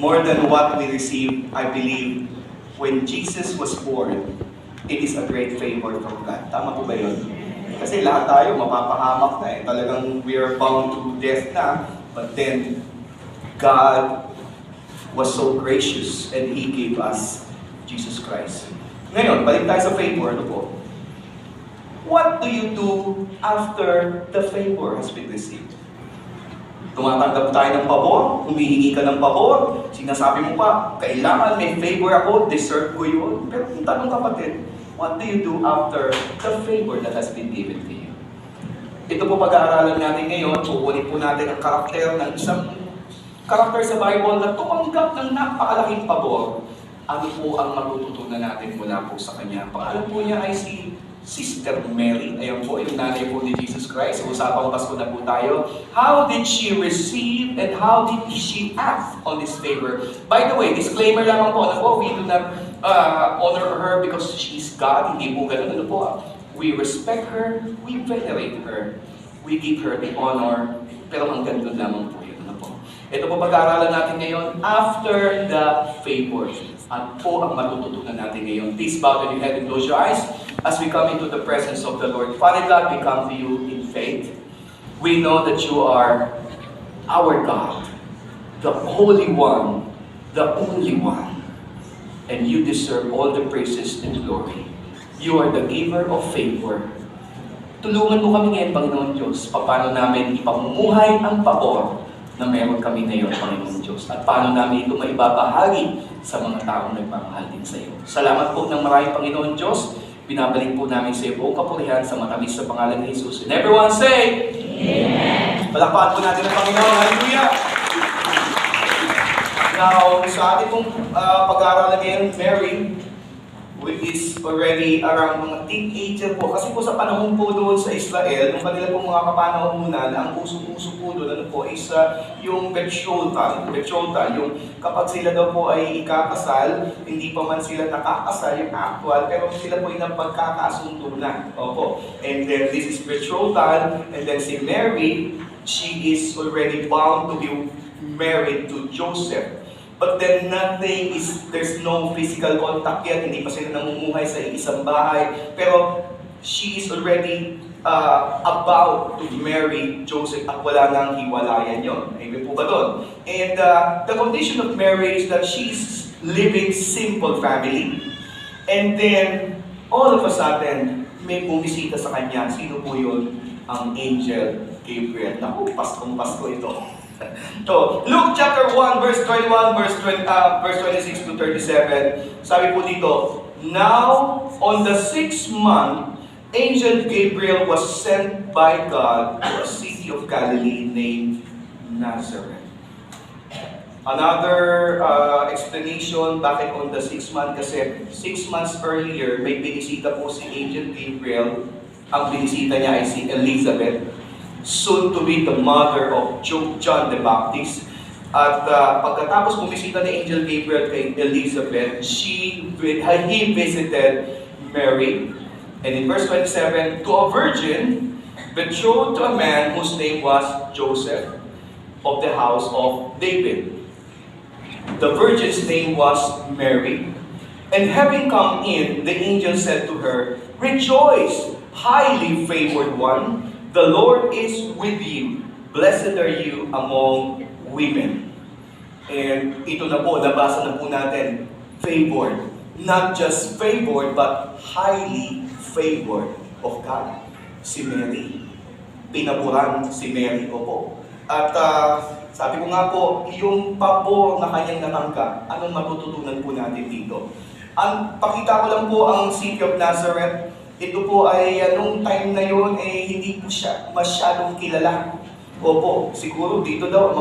more than what we receive, I believe, when Jesus was born, it is a great favor from God. Tama po ba yun? Kasi lahat tayo mapapahamak na eh. Talagang we are bound to death na. But then, God was so gracious and He gave us Jesus Christ. Ngayon, balik tayo sa favor. Ano po? What do you do after the favor has been received? Tumatanggap tayo ng pabor, humihingi ka ng pabor, sinasabi mo pa, kailangan may favor ako, deserve ko yun. Pero yung tanong kapatid, what do you do after the favor that has been given to you? Ito po pag-aaralan natin ngayon, kukunin po natin ang karakter ng isang karakter sa Bible na tumanggap ng napakalaking pabor. Ano po ang matututunan natin mula po sa kanya? Pangalan po niya ay si Sister Mary. Ayan po, yung nanay po ni Jesus Christ. Usapang Pasko na po tayo. How did she receive and how did she act on this favor? By the way, disclaimer lamang po, ano po, we do not honor her because she's God. Hindi po ganun. Ano po? We respect her, we venerate her, we give her the honor, pero hanggang doon lamang po yun. Ano po? Ito po pag-aaralan natin ngayon, after the favor. At po ang matututunan natin ngayon. Please bow your head and close your eyes as we come into the presence of the Lord. Father God, we come to you in faith. We know that you are our God, the Holy One, the only One. And you deserve all the praises and glory. You are the giver of favor. Tulungan mo kami ngayon, Panginoon Diyos, paano namin ipamumuhay ang pabor na meron kami ngayon, Panginoon Diyos. At paano namin ito maibabahagi sa mga taong nagmamahal din sa iyo. Salamat po ng maraming, Panginoon Diyos. Binabalik po namin sa iyo buong kapurihan sa matamis sa pangalan ni Jesus. And everyone say, Amen! Palakpakan po natin ang Panginoon. Hallelujah! Now, sa ating pong pag-aaralan ngayon, Mary, which is already around mga teenager po. Kasi po sa panahon po doon sa Israel, nung kanila po mga kapanahonan, ang uso-uso po doon, ano po, is yung betrothal. Betrothal, yung kapag sila daw po ay ikakasal, hindi pa man sila nakakasal, yung actual, pero sila po ay napagkakasundo na. Opo. And then this is betrothal, and then si Mary, she is already bound to be married to Joseph. But then there's no physical contact yet, hindi pa sila namumuhay sa isang bahay. Pero she is already about to marry Joseph at wala nang hiwalayan yun. Amen po ba doon? And the condition of Mary is that she's living simple family. And then, all of a sudden, may bumisita sa kanya. Sino po yun? Ang angel Gabriel. Naku, Paskong-Pasko ito. So, Luke chapter 1, verse 21, verse 26 to 37, sabi po dito, now, on the 6th month, Angel Gabriel was sent by God to a city of Galilee named Nazareth. Another explanation, bakit on the 6th month? Kasi 6 months earlier, may binisita po si Angel Gabriel. Ang binisita niya ay si Elizabeth, soon to be the mother of John the Baptist. At pagkatapos bumisita ni Angel Gabriel kay Elizabeth, he visited Mary. And in verse 27, to a virgin betrothed to a man whose name was Joseph of the house of David. The virgin's name was Mary. And having come in, the angel said to her, rejoice, highly favored one, the Lord is with you. Blessed are you among women. And ito na po, nabasa na po natin, favored. Not just favored, but highly favored of God. Si Mary. Pinaburan si Mary ko po. At sabi ko nga po, yung pabor na kanyang natanggap, anong matututunan po natin dito? Pakita ko lang po ang City of Nazareth. Ito po ay nung time na yun, hindi po siya masyadong kilala. Opo, siguro dito daw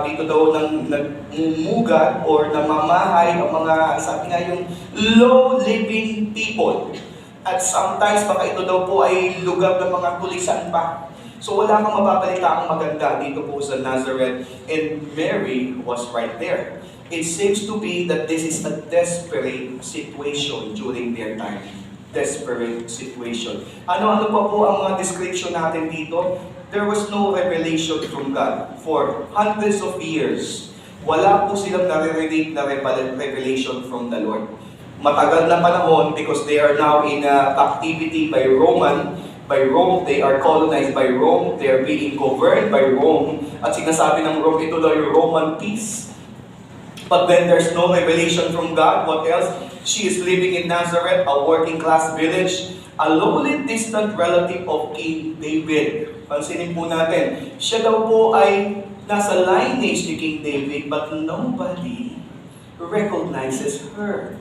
dito daw nagmumugat or namamahay ang mga, sabi nga yung low-living people. At sometimes baka ito daw po ay lugar ng mga tulisan pa. So wala kang mababalita ang maganda dito po sa Nazareth. And Mary was right there. It seems to be that this is a desperate situation during their time. Desperate situation. Ano-ano pa po ang mga description natin dito? There was no revelation from God for hundreds of years. wala po silang nare-relate na revelation from the Lord. Matagal na panahon because they are now in captivity by Rome. They are colonized by Rome. They are being governed by Rome. At sinasabi ng Rome, ito daw yung Roman peace. But then there's no revelation from God. What else? She is living in Nazareth, a working class village, a lowly distant relative of King David. Pansinin po natin, siya daw po ay nasa lineage ni King David, but nobody recognizes her.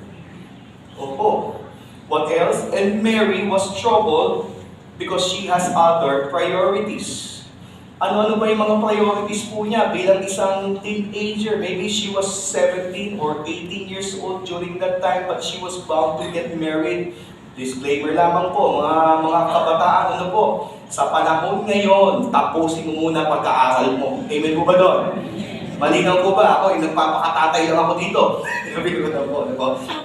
Opo. What else? And Mary was troubled because she has other priorities. Ano-ano ba yung mga priorities po niya bilang isang teenager? Maybe she was 17 or 18 years old during that time, but she was bound to get married. Disclaimer lamang po, mga kabataan, ano po, sa panahon ngayon, tapusin mo muna pag-aaral mo. Amen po ba doon? Malinaw po ba? Ako, yung nagpapakatatay lang ako dito. Sabi ko na po,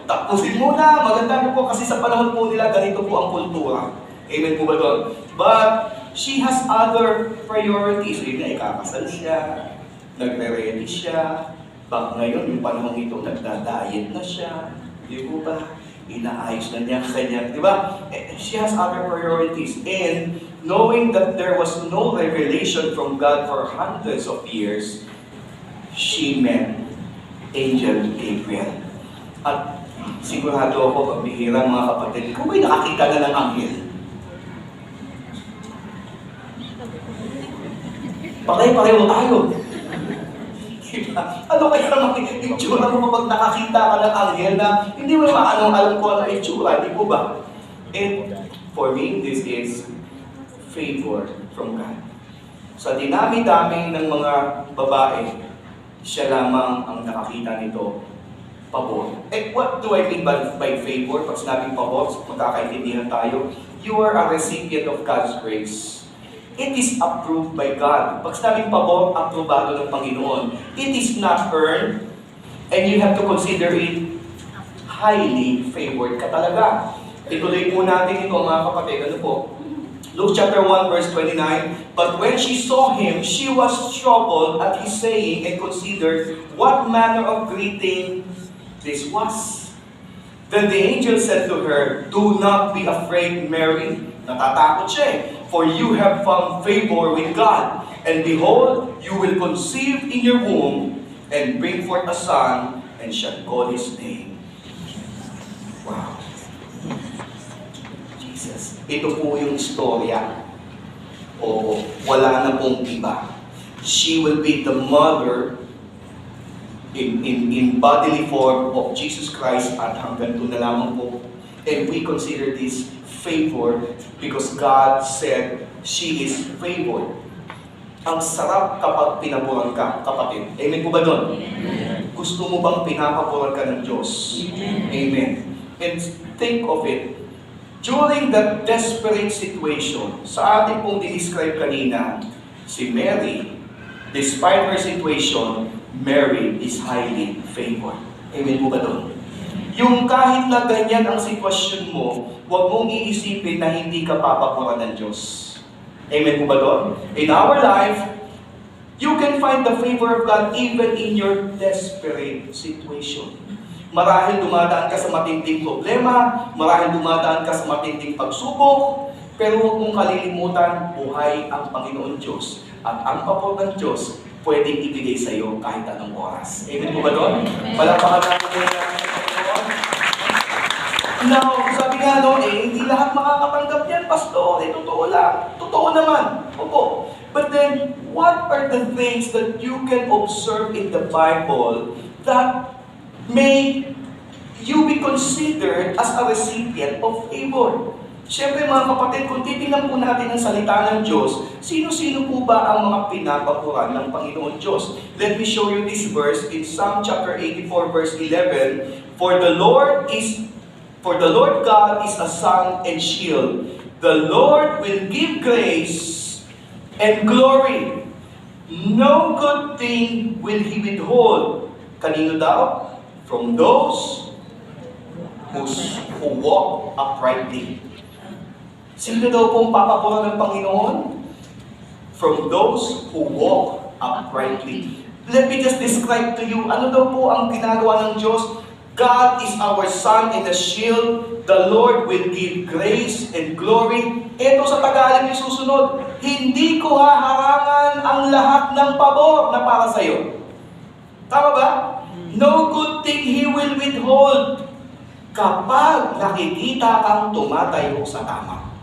tapusin muna, maganda na po, kasi sa panahon po nila, ganito po ang kultura. Amen po ba doon? But, she has other priorities. Yun na, ikakasal siya, nagre-ready siya, bak ngayon, yung panahon ito, nagda-diet na siya. Di po ba? Inaayos na niya kanya, di ba? She has other priorities. And knowing that there was no revelation from God for hundreds of years, she met Angel Gabriel. At sigurado ako, pambihirang mga kapatid, kung may nakakita na ng anghel, pareho tayo. Diba? Ano kaya naman itsura mo kapag nakakita ka ng anghel na hindi mo naman alam ko ano itsura, di po ba? And for me, this is favor from God. Sa dinami-dami ng mga babae, siya lamang ang nakakita nito, pabor. What do I mean by favor? Pag sinabing pabor, magkakaintindihan tayo. You are a recipient of God's grace. It is approved by God. Pag sinabing pabor, aprobado ng Panginoon. It is not earned, and you have to consider it highly favored ka talaga. Ituloy po natin ito mga kapatid. Ano po? Luke chapter 1 verse 29, But when she saw him, she was troubled at his saying and considered what manner of greeting this was. Then the angel said to her, Do not be afraid, Mary. Natatakot siya eh. For you have found favor with God. And behold, you will conceive in your womb and bring forth a son and shall call his name. Wow. Jesus. Ito po yung istorya. O wala na pong iba. She will be the mother in bodily form of Jesus Christ at hanggang doon na lamang po. And we consider this favor because God said she is favored. Ang sarap kapag pinaburan ka, kapatid. Amen po ba doon? Amen. Gusto mo bang pinapaburan ka ng Diyos? Amen. Amen. And think of it. During that desperate situation, sa ating pong dinescribe kanina, si Mary, despite her situation, Mary is highly favored. Amen po ba doon? Yung kahit na ganyan ang sitwasyon mo, huwag mong iisipin na hindi ka papaboran ng Diyos. Amen po ba doon? In our life, you can find the favor of God even in your desperate situation. Marahil dumadaan ka sa matinding problema, marahil dumadaan ka sa matinding pagsubok, pero huwag mong kalilimutan, buhay ang Panginoon Diyos. At ang pabor ng Diyos, pwedeng ibigay sa iyo kahit anong oras. Amen po ba doon? Palakpakan natin Now, sabi nga no, hindi lahat makakatanggap yan, Pastor. Totoo lang. Totoo naman. Opo. But then, what are the things that you can observe in the Bible that may you be considered as a recipient of favor? Siyempre mga kapatid, kung titingnan po natin ang salita ng Diyos, sino-sino po ba ang mga pinapapuran ng Panginoon Diyos? Let me show you this verse in Psalm chapter 84 verse 11. For the Lord God is a sun and shield. The Lord will give grace and glory. No good thing will He withhold. Kanino daw? From those who walk uprightly. Sino daw pong papaboran ng Panginoon? From those who walk uprightly. Let me just describe to you, ano daw po ang ginagawa ng Diyos? God is our sun and the shield. The Lord will give grace and glory. Ito sa Tagalog yung susunod. Hindi ko haharangan ang lahat ng pabor na para sa iyo. Tama ba? No good thing He will withhold kapag nakikita kang tumatayo sa tama.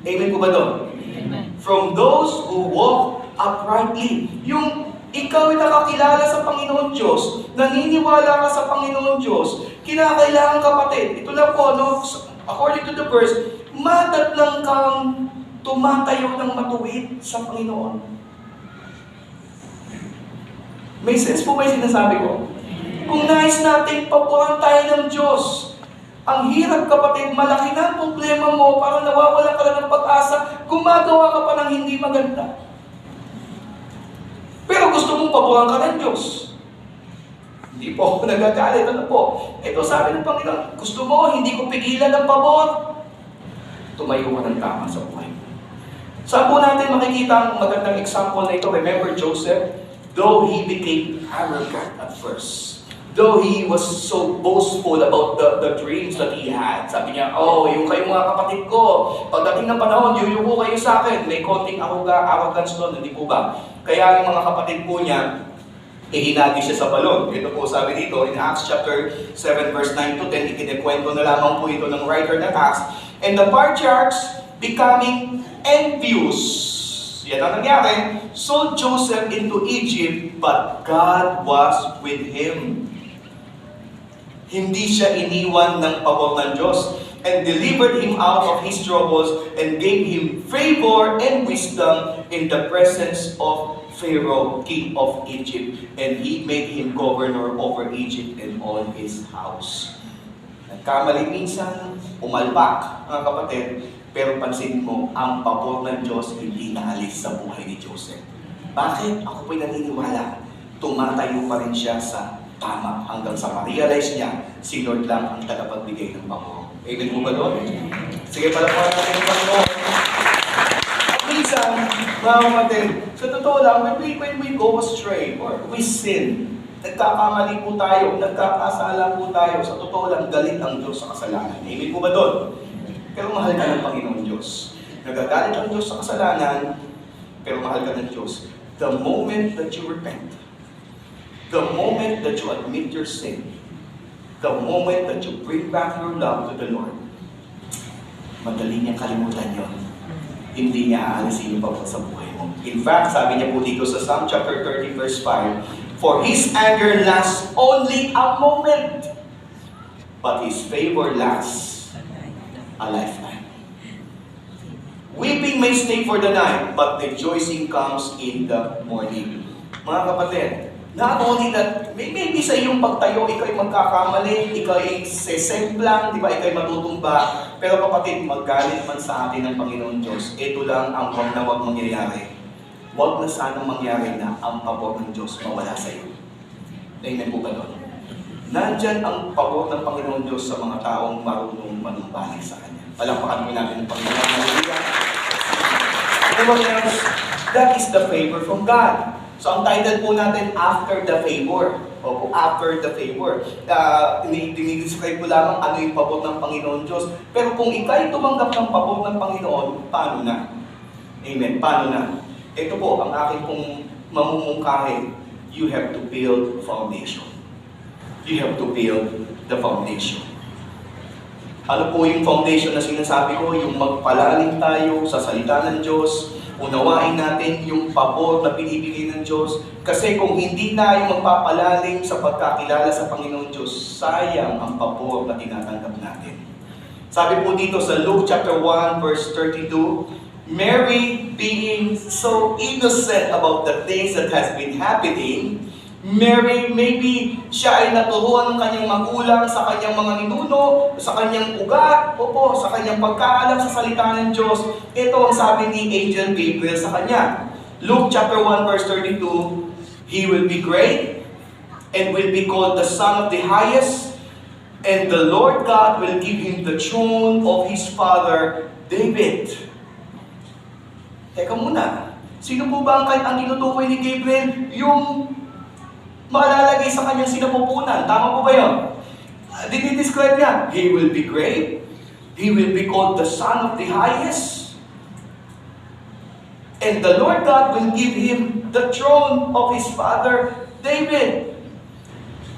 Amen po ba doon? Amen. From those who walk uprightly. Yung ikaw ay nakakilala sa Panginoon Diyos, naniniwala ka sa Panginoon Diyos, kinakailangan kapatid, ito lang po, no, according to the verse, matatlang kang tumatayo ng matuwid sa Panginoon. May sense po ba yung sinasabi ko? Kung nais natin papuran tayo ng Diyos, ang hirap kapatid, malaki na ang problema mo, parang nawawalan ka na ng pag-asa, gumagawa ka pa ng hindi maganda. Pero gusto mong pabuhan ka ng Diyos. Hindi po ako nagagalit. Ano po? Ito sabi ng Panginoon, gusto mo, hindi ko pigilan ng pabor. Tumayo ka ng tama sa buhay. Saan po natin makikita ang magandang example na ito? Remember Joseph? Though he became arrogant at first, though he was so boastful about the dreams that he had. Sabi niya, oh, yung kayong mga kapatid ko, pagdating ng panahon, yuyuko kayo sa akin. May konting arrogance doon, hindi po ba? Kaya yung mga kapatid po niya, hinagi siya sa balon. Ito po sabi dito, in Acts chapter 7 verse 9 to 10, ikinikwento na lamang po ito ng writer ng Acts. And the patriarchs becoming envious. Yan ang nangyari. Sold Joseph into Egypt, but God was with him. Hindi siya iniwan ng pabor ng Diyos, and delivered him out of his troubles, and gave him favor and wisdom in the presence of Pharaoh, king of Egypt, and he made him governor over Egypt and all his house. Nagkamali minsan, umalpak, mga kapatid, pero pansin mo, ang pabor ng Diyos hindi naalis sa buhay ni Joseph. Bakit? Ako po'y naniniwala. Tumatayo pa rin siya sa tama hanggang sa ma-realize niya, si Lord lang ang tagapagbigay ng pabor. Amen mo ba doon? Sige, palapakan natin yung Panginoon. Minsan, mga kapatid, sa totoo lang, when we go astray or we sin, nagkakamali po tayo, nagkakasala po tayo, sa totoo lang, galit ang Diyos sa kasalanan. Amen mo ba doon? Pero mahal ka ng Panginoon Diyos. Nagagalit ang Diyos sa kasalanan, pero mahal ka ng Diyos. The moment that you repent, the moment that you admit your sin, the moment that you bring back your love to the Lord, madali niyang kalimutan yun. Hindi niya aalisin yung pabor sa buhay mo. In fact, sabi niya po dito sa Psalm chapter 30 verse 5, for His anger lasts only a moment, but His favor lasts a lifetime. Weeping may stay for the night, but rejoicing comes in the morning. Mga kapatid, not only that, maybe sa iyong pagtayo, ikaw ay magkakamali, ikaw ay sesemplang, di ba, ikaw ay matutumba, pero kapatid, maggalit man sa atin ng Panginoon Diyos, ito lang ang wag na wag mangyayari. Wag na sanang mangyari na ang pabor ng Diyos mawala sa iyo. Amen po ba doon? Nandyan ang pabor ng Panginoon Diyos sa mga taong marunong manumbalik sa Kanya. Palakpakan mo natin ang Panginoon. Hallelujah. That is the favor from God. So ang title po natin, After the Favor. Opo, After the Favor. Dinidescribe ko lamang ano yung pabor ng Panginoon Diyos. Pero kung ikay tumanggap ng pabor ng Panginoon, paano na? Amen. Paano na? Ito po, ang aking pong mamumungkahin. You have to build foundation. You have to build the foundation. Ano po yung foundation na sinasabi ko? Yung magpalalim tayo sa salita ng Diyos, unawain natin yung pabor na binibigay ng Diyos. Kasi kung hindi na yung magpapalalim sa pagkakilala sa Panginoon Diyos, sayang ang pabor na tinatanggap natin. Sabi po dito sa Luke chapter 1 verse 32, Mary being so innocent about the things that has been happening, Mary, maybe siya ay naturuan ng kanyang magulang sa kanyang mga ninuno, sa kanyang ugat, sa kanyang pagkaalam sa salita ng Diyos. Ito ang sabi ni Angel Gabriel sa kanya. Luke chapter 1 verse 32, He will be great and will be called the Son of the Highest, and the Lord God will give Him the throne of His father David. Teka muna, sino po ba ang tinutukoy ni Gabriel? Yung malalagay sa kanyang sinapupunan. Tama po ba yun? Dinidescribe niya, He will be great. He will be called the Son of the Highest. And the Lord God will give him the throne of his father David.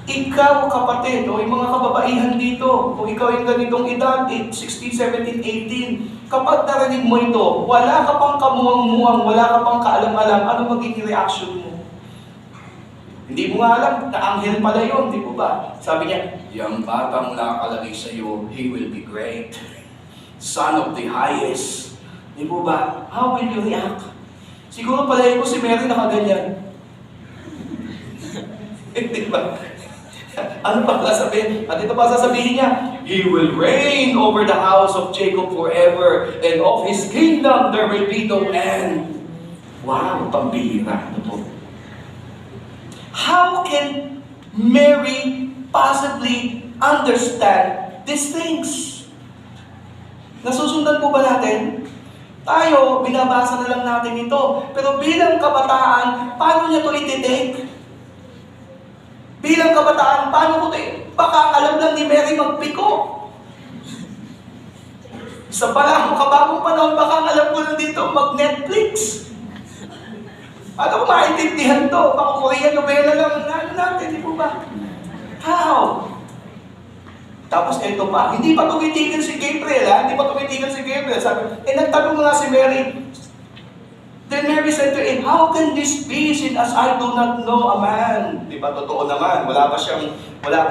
Ikaw, kapatid, o yung mga kababaihan dito, kung ikaw yung ganitong edad, 16, 17, 18, kapag narinig mo ito, wala ka pang kamuang-muang, wala ka pang kaalam-alam, ano magiging reaction mo? Hindi mo nga alam, na anghel pala yun, di po ba? Sabi niya, yung batang nakakalagay sa iyo, he will be great. Son of the highest. Di po ba? How will you react? Siguro pala ko si Mary nakaganyan. Di ba? Ano pa sasabihin? At ito pa sasabihin niya, He will reign over the house of Jacob forever, and of His kingdom there will be no end. Wow, pambihira. Ano po? How can Mary possibly understand these things? Nasusundan po ba natin? Tayo, binabasa na lang natin ito. Pero bilang kabataan, paano niya ito i-take? Bilang kabataan, paano ko ito? Baka alam lang ni Mary magpiko. Sa palang kabagong panahon, baka alam ko lang dito mag-Netflix. Ano ko maintindihan to? Baka Korean novela lang natin, di po ba? How? Tapos ito pa, hindi pa tumitigil si Gabriel, ha? Hindi pa tumitigil si Gabriel. Sabi, nagtanong nga si Mary. Then Mary said to him, how can this be since as I do not know a man? Di ba, totoo naman. Wala pa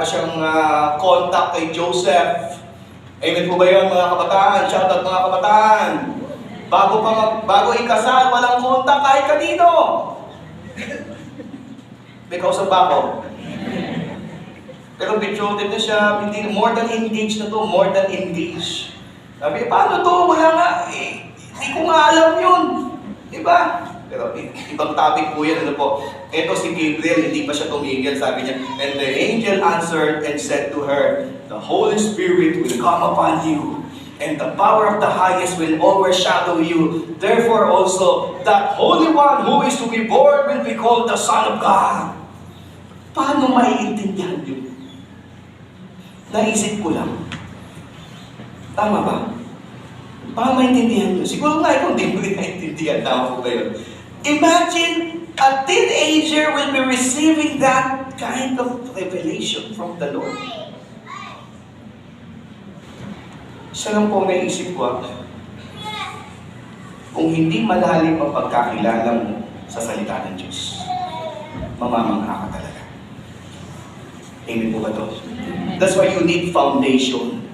siyang contact kay Joseph. Amen po ba yun, mga kabataan? Shout out mga kabataan. Bago ikasal, walang contact kahit kanino. May kausap ba ako? Pero betrothed na siya, hindi, more than engaged na to, more than engaged. Sabi, paano to? Wala nga, hindi ko nga alam yun. Diba? Pero ibang topic po yan, ano po. Ito si Gabriel, hindi pa siya tumigil, sabi niya, and the angel answered and said to her, the Holy Spirit will come upon you, and the power of the highest will overshadow you. Therefore also, that Holy One who is to be born will be called the Son of God. Paano maiintindihan yun? Naisip ko lang. Tama ba? Paano maintindihan nyo? Siguro nga ikaw hindi mo rin naintindihan. Tama po ba yun? Imagine a teenager will be receiving that kind of revelation from the Lord. Siya lang po naisip ko. Kung hindi malalim ang pagkakilala mo sa salita ng Diyos, mamamangha ka talaga. Amen po ba ito? That's why you need foundation.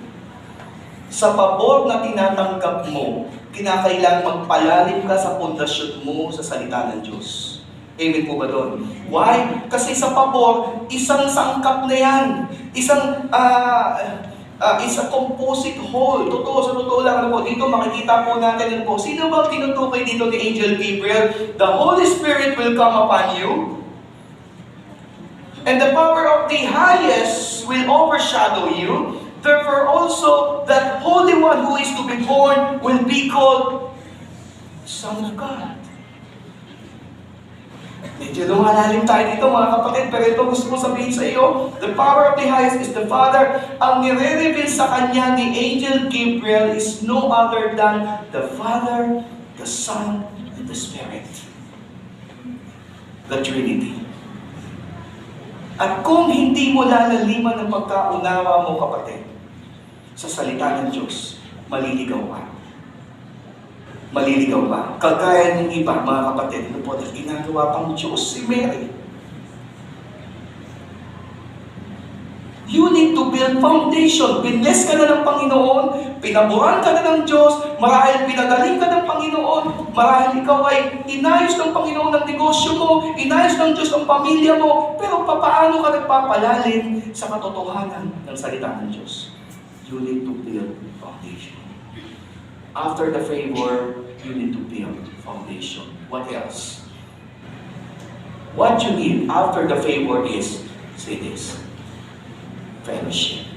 Sa pabor na tinatanggap mo, kinakailangan magpalalim ka sa pundasyon mo sa salita ng Diyos. Amen po ba doon? Why? Kasi sa pabor, isang sangkap na yan. Isang composite whole. Sa totoo lang po, dito makikita po natin po. Sino ba tinutukoy dito ni Angel Gabriel? The Holy Spirit will come upon you. And the power of the highest will overshadow you. Therefore also, that Holy One who is to be born will be called Son of God. Medyo lumalalim tayo dito mga kapatid, pero ito gusto ko sabihin sa iyo, the power of the highest is the Father. Ang nire-reveal sa kanya ni Angel Gabriel is no other than the Father, the Son, and the Spirit. The Trinity. At kung hindi mo lalaliman ng pagkaunawa mo, kapatid, sa salita ng Diyos, maliligaw ka. Maliligaw ka. Kagaya ng iba, mga kapatid, ano po, dahil ginagawa pang Diyos si Mary. You need to build foundation. Binless ka na ng Panginoon, pinaburan ka na ng Diyos, marahil pinagaling ka ng Panginoon, marahil ikaw ay inayos ng Panginoon ang negosyo mo, inayos ng Diyos ang pamilya mo, pero papaano ka nagpapalalim sa katotohanan ng salita ng Diyos? You need to build foundation. After the favor, you need to build foundation. What else? What you need after the favor is, say this, fellowship.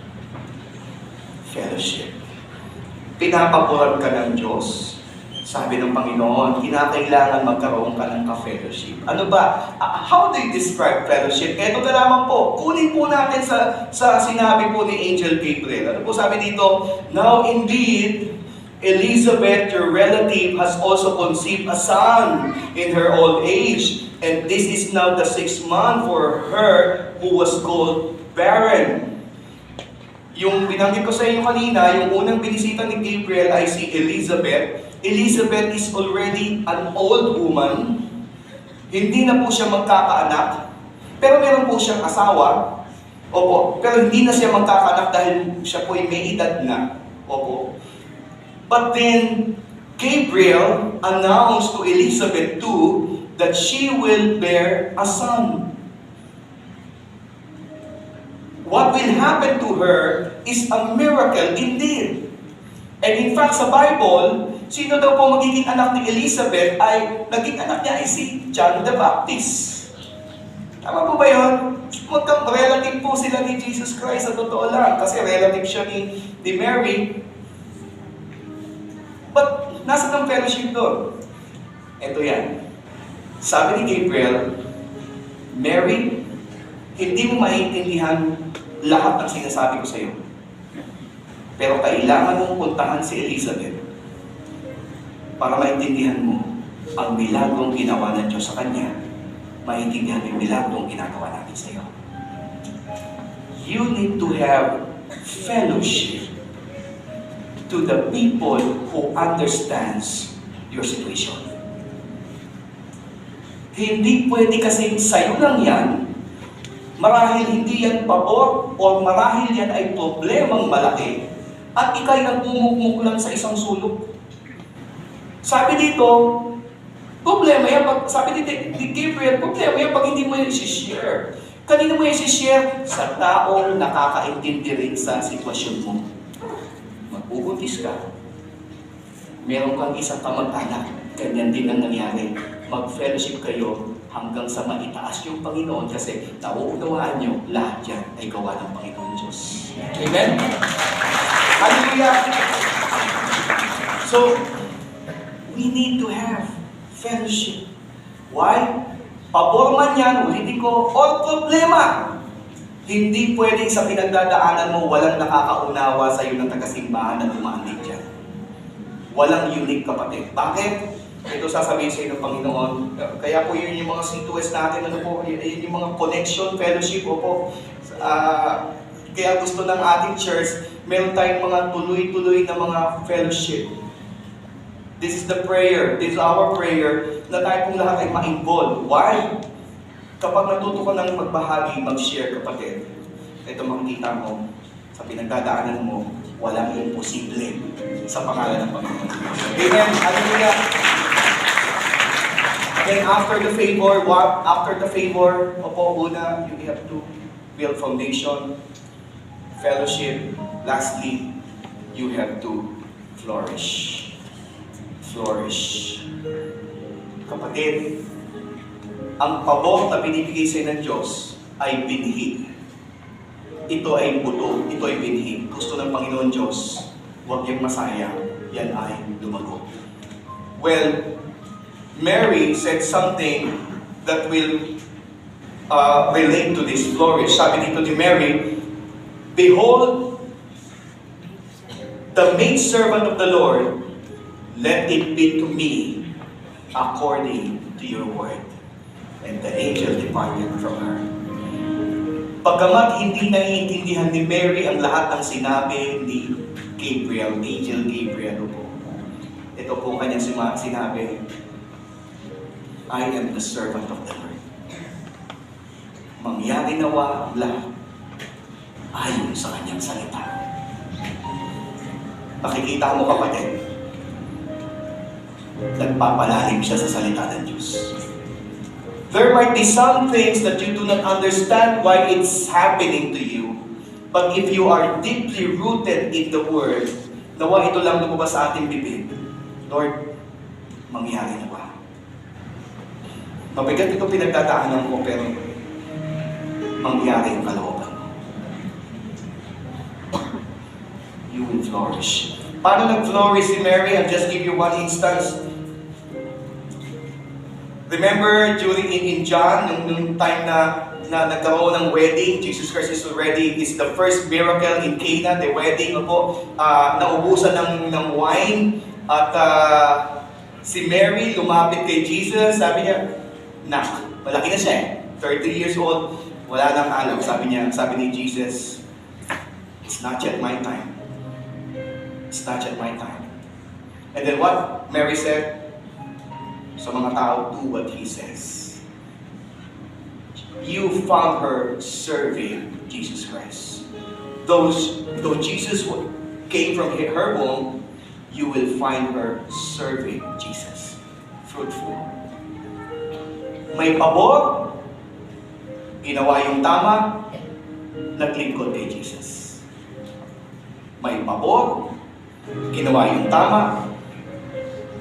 Fellowship. Pinapaboran ka ng Diyos, Sabi ng Panginoon, kinakailangan magkaroon ka ng ka-fellowship. Ano ba? How do you describe fellowship? Ito na lamang po. Kunin po natin sa sinabi po ni Angel Gabriel. Ano po sabi dito? Now indeed, Elizabeth, your relative, has also conceived a son in her old age. And this is now the 6th month for her who was called barren. Yung binanggit ko sa inyo kanina, yung unang binisita ni Gabriel ay si Elizabeth. Elizabeth is already an old woman. Hindi na po siya magkakaanak. Pero meron po siyang asawa. Opo. Pero hindi na siya magkakaanak dahil siya po ay may edad na. Opo. But then, Gabriel announced to Elizabeth too that she will bear a son. What will happen to her is a miracle indeed. And in fact, sa Bible, sino daw po magiging anak ni Elizabeth ay, naging anak niya ay si John the Baptist. Tama po ba yun? Relative po sila ni Jesus Christ sa totoo lang, kasi relative siya ni Mary. But, nasa ng fellowship doon? Ito yan. Sabi ni Gabriel, Mary, hindi mo maintindihan lahat ng sinasabi ko sa iyo. Pero kailangan mong puntahan si Elizabeth para maintindihan mo ang milagrong ginawa ng Diyos sa kanya, maintindihan mo yung milagrong ginagawa natin sa iyo. You need to have fellowship to the people who understands your situation. Hindi pwede kasing sa'yo lang yan, marahil hindi yan pabor, o marahil yan ay problemang malaki, at ikay nagmumukmuk lang sa isang sulok. Sabi dito, problema yan, sabi ni Gabriel, problema yan pag hindi mo yan isi-share. Kanino mo yan isi-share? Sa taong nakakaintindi rin sa sitwasyon mo. Magbubuntis ka, meron kang isang kamag-anak, ganyan din ang nangyari. Mag-fellowship kayo hanggang sa maitaas yung Panginoon kasi nauunawaan nyo, lahat yan ay gawa ng Panginoon Diyos. Amen? Hallelujah! So, we need to have fellowship. Why? Pabor man yan, ulitin ko, or problema. Hindi pwedeng sa pinagdadaanan mo walang nakakaunawa sa iyo ng tagasimbahan na dumaan din dyan. Walang unique kapatid. Bakit? Ito sasabihin sa inyo ng Panginoon. Kaya po yun yung mga C2S natin, ano po, yun yung mga connection, fellowship, po. Kaya gusto ng ating church, meron tayong mga tuloy-tuloy na mga fellowship. This is the prayer, this is our prayer, na tayo pong lahat ay ma-involve. Why? Kapag natuto ka ng magbahagi, mag-share, kapatid, ito makikita mo, sa pinagdadaanan mo, walang imposible sa pangalan ng Panginoon. Amen. Hallelujah. Then after the favor, opo, una, you have to build foundation, fellowship. Lastly, you have to flourish. Flourish. Kapatid, ang pabor na binibigay sa ng Diyos ay binhi. Ito ay buto, ito ay binhi. Gusto ng Panginoon Diyos, huwag niyang masayang, yan ay lumago. Well, Mary said something that will relate to this flourish. Sabi dito ni Mary, behold, the maidservant of the Lord, let it be to me according to your word. And the angel departed from her. Pagkamat hindi naiintindihan ni Mary ang lahat ng sinabi ni Gabriel, Angel Gabriel po. Ito po kanyang sinabi, I am the servant of the Lord. Mangyari nawa ang lahat ayon sa kanyang salita. Nakikita mo kapatid, nagpapalalim siya sa salita ng Diyos. There might be some things that you do not understand why it's happening to you. But if you are deeply rooted in the Word, nawa ito lang lumabas sa ating bibig, Lord, mangyari na ba? Mabigat ito pinagdadaanan ko, pero mangyari yung kalooban mo. You will flourish. Paano nag-glory si Mary? I'll just give you one instance. Remember during in John, nung time na nagkaroon ng wedding, Jesus Christ is the first miracle in Cana, the wedding, naubusan ng wine, at si Mary lumapit kay Jesus, sabi niya, nak, malaki na siya, 30 years old, wala nang alam, sabi ni Jesus, it's not yet my time. It's not yet my time. And then what Mary said, sa mga tao, do what He says. You found her serving Jesus Christ. Though Jesus came from her womb, you will find her serving Jesus. Fruitful. May pabor, ginawa yung tama, naglingkod kay Jesus. May pabor, ginawa yung tama,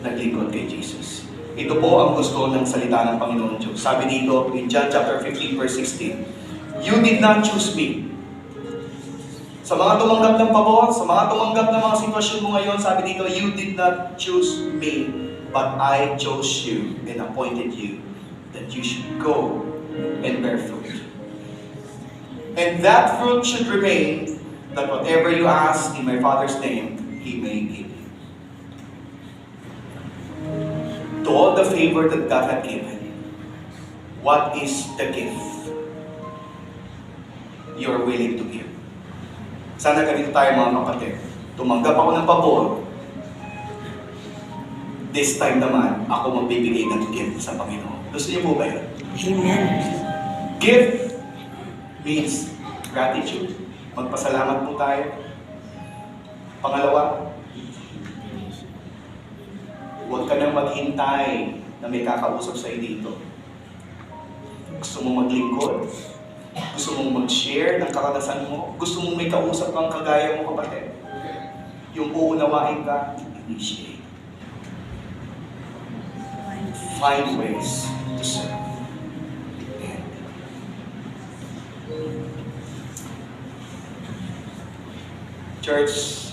naglingkod kay Jesus. Ito po ang gusto ng salita ng Panginoon Diyos. Sabi dito in John chapter 15 verse 16, you did not choose me. Sa mga tumanggap ng pabor, sa mga tumanggap ng mga sitwasyon mo ngayon, sabi dito, you did not choose me, but I chose you and appointed you that you should go and bear fruit. And that fruit should remain, that whatever you ask in my Father's name, He may give you. To all the favor that God had given, what is the gift you're willing to give? Sana ganito tayo mga kapatid. Tumanggap ako ng pabor. This time naman, ako magbibigay ng gift sa Panginoon. Gusto niyo po ba yun? Amen. Gift means gratitude. Magpasalamat po tayo. Pangalawa, huwag ka nang maghintay na may kakausap sa'yo dito. Gusto mong maglingkod. Gusto mong mag-share ng karanasan mo. Gusto mong may kausap kang kagaya mo, kapatid. Yung uunawain ka, initiate. Find ways to serve. And church,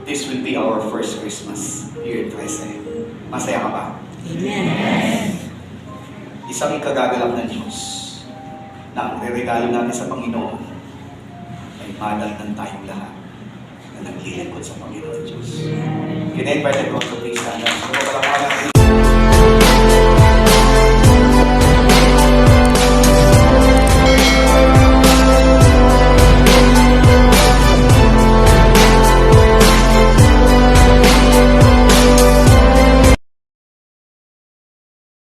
this will be our first Christmas here in Trece. Masaya ka ba? Amen. Isang ikagagalak ng Diyos na ang re-regalo natin sa Panginoon ay madagdan tayong lahat na naglilingkod sa Panginoon Diyos. Can I invite the God to please stand up? So,